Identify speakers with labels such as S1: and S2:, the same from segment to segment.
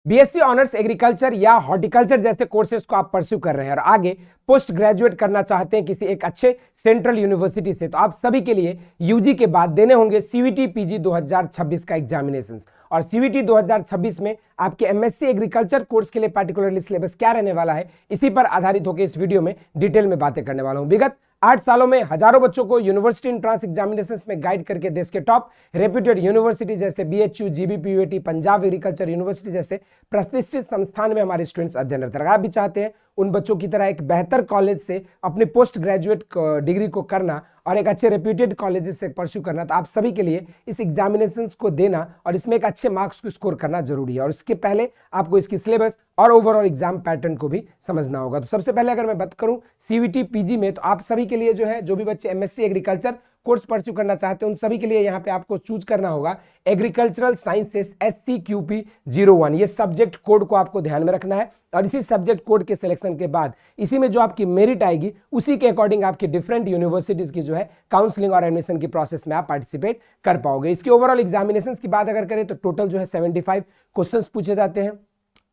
S1: BSc honours agriculture या horticulture जैसे courses को आप परस्यू कर रहे हैं और आगे पोस्ट ग्रेजुएट करना चाहते हैं किसी एक अच्छे सेंट्रल यूनिवर्सिटी से, तो आप सभी के लिए यूजी के बाद देने होंगे सीवीटी पीजी 2026 का एग्जामिनेशन। और सीवीटी 2026 में आपके एमएससी एग्रीकल्चर कोर्स के लिए पार्टिकुलरली सिलेबस क्या रहने वाला है, इसी पर आधारित होकर इस वीडियो में डिटेल में बातें करने वाला हूं। विगत 8 सालों में हजारों बच्चों को यूनिवर्सिटी एंट्रेंस एग्जामिनेशंस में गाइड करके देश के टॉप रेप्यूटेड यूनिवर्सिटी जैसे बीएचयू, जीबीपीयूटी, पंजाब एग्रीकल्चर यूनिवर्सिटी जैसे प्रतिष्ठित संस्थान में हमारे स्टूडेंट्स अध्ययनरत। अगर आप भी चाहते हैं उन बच्चों की तरह एक बेहतर कॉलेज से अपनी पोस्ट ग्रेजुएट डिग्री को करना और एक अच्छे रेप्यूटेड कॉलेजेस से परस्यू करना, तो आप सभी के लिए इस एग्जामिनेशंस को देना और इसमें एक अच्छे मार्क्स को स्कोर करना जरूरी है। और इसके पहले आपको इसकी सिलेबस और ओवरऑल एग्जाम पैटर्न को भी समझना होगा। तो सबसे पहले अगर मैं बात करूं सीवीटी पीजी में, तो आप सभी के लिए जो है, जो भी बच्चे एमएससी एग्रीकल्चर कोर्स परस्यू करना चाहते हैं उन सभी के लिए यहाँ पे आपको चूज करना होगा एग्रीकल्चरल साइंसेस SCQP01। ये सब्जेक्ट कोड को आपको ध्यान में रखना है और इसी सब्जेक्ट कोड के सिलेक्शन के बाद इसी में जो आपकी मेरिट आएगी उसी के अकॉर्डिंग आपकी डिफरेंट यूनिवर्सिटीज की जो है काउंसलिंग और एडमिशन की प्रोसेस में आप पार्टिसिपेट कर पाओगे। इसके ओवरऑल एग्जामिनेशन की बात अगर करें तो टोटल जो है 75 क्वेश्चन पूछे जाते हैं।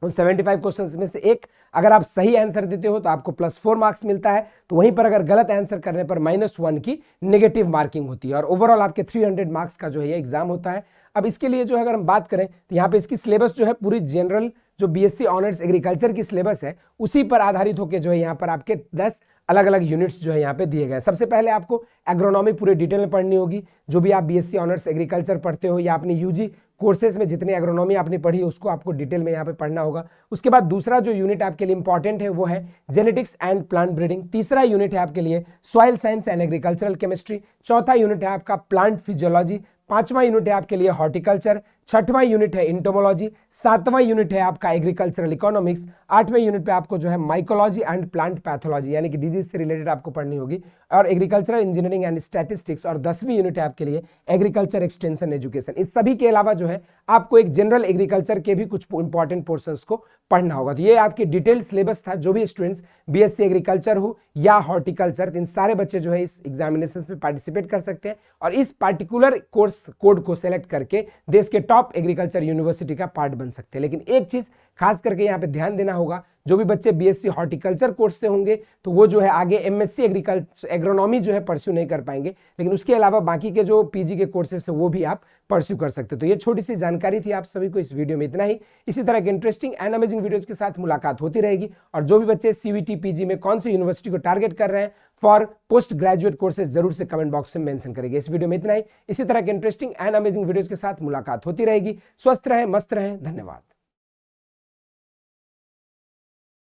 S1: उन 75 क्वेश्चंस में से एक अगर आप सही आंसर देते हो तो आपको +4 मार्क्स मिलता है, तो वहीं पर अगर गलत आंसर करने पर -1 की नेगेटिव मार्किंग होती है और ओवरऑल आपके 300 मार्क्स का जो है ये एग्जाम होता है। अब इसके लिए जो है अगर हम बात करें तो यहाँ पे इसकी सिलेबस जो है पूरी जनरल जो बीएससी ऑनर्स एग्रीकल्चर की सिलेबस है उसी पर आधारित होकर जो है यहाँ पर आपके 10 अलग अलग यूनिट्स जो है यहाँ पे दिए गए। सबसे पहले आपको एग्रोनॉमी पूरे डिटेल में पढ़नी होगी, जो भी आप बीएससी ऑनर्स एग्रीकल्चर पढ़ते हो या अपनी यूजी कोर्सेज में जितने एग्रोनॉमी आपने पढ़ी उसको आपको डिटेल में यहाँ पे पढ़ना होगा। उसके बाद दूसरा जो यूनिट आपके लिए इंपॉर्टेंट है वो है जेनेटिक्स एंड प्लांट ब्रीडिंग। तीसरा यूनिट है आपके लिए soil science and agricultural chemistry. चौथा यूनिट है आपका प्लांट फिजियोलॉजी। पांचवा यूनिट है आपके लिए हॉर्टिकल्चर। छठवां यूनिट है इंटोमोलॉजी। सातवां यूनिट है आपका एग्रीकल्चरल इकोनॉमिक्स। आठवें यूनिट पे आपको जो है माइकोलॉजी एंड प्लांट पैथोलॉजी यानी कि डिजीज से रिलेटेड आपको पढ़नी होगी और एग्रीकल्चरल इंजीनियरिंग एंड स्टैटिस्टिक्स। और 10वीं यूनिट है आपके लिए एग्रीकल्चर एक्सटेंशन एजुकेशन। इस सभी के अलावा जो है आपको एक जनरल एग्रीकल्चर के भी कुछ इंपॉर्टेंट पोर्शंस को पढ़ना होगा। तो ये आपकी डिटेल्ड सिलेबस था। जो भी स्टूडेंट्स बीएससी एग्रीकल्चर हो या हॉर्टिकल्चर, इन सारे बच्चे जो है इस एग्जामिनेशन में पार्टिसिपेट कर सकते हैं और इस पार्टिकुलर कोर्स कोड को सेलेक्ट करके देश के टॉप एग्रीकल्चर यूनिवर्सिटी का पार्ट बन सकते हैं। लेकिन एक चीज खास करके यहाँ पे ध्यान देना होगा, जो भी बच्चे बीएससी हॉर्टिकल्चर कोर्स से होंगे तो वो जो है आगे एमएससी एग्रीकल्चर एग्रोनॉमी जो है परस्यू नहीं कर पाएंगे, लेकिन उसके अलावा बाकी के जो पीजी के कोर्सेस है वो भी आप परस्यू कर सकते हैं। तो ये छोटी सी जानकारी थी आप सभी को। इस वीडियो में इतना ही। इसी तरह के इंटरेस्टिंग एंड अमेजिंग वीडियोज के साथ मुलाकात होती रहेगी। और जो भी बच्चे सीवीटी पीजी में कौन सी यूनिवर्सिटी को टारगेट कर रहे हैं फॉर पोस्ट ग्रेजुएट कोर्सेज जरूर से कमेंट बॉक्स में मेंशन करेंगे। इस वीडियो में इतना ही। इसी तरह के इंटरेस्टिंग एंड अमेजिंग वीडियोज के साथ मुलाकात होती रहेगी। स्वस्थ रहें, मस्त रहें। धन्यवाद।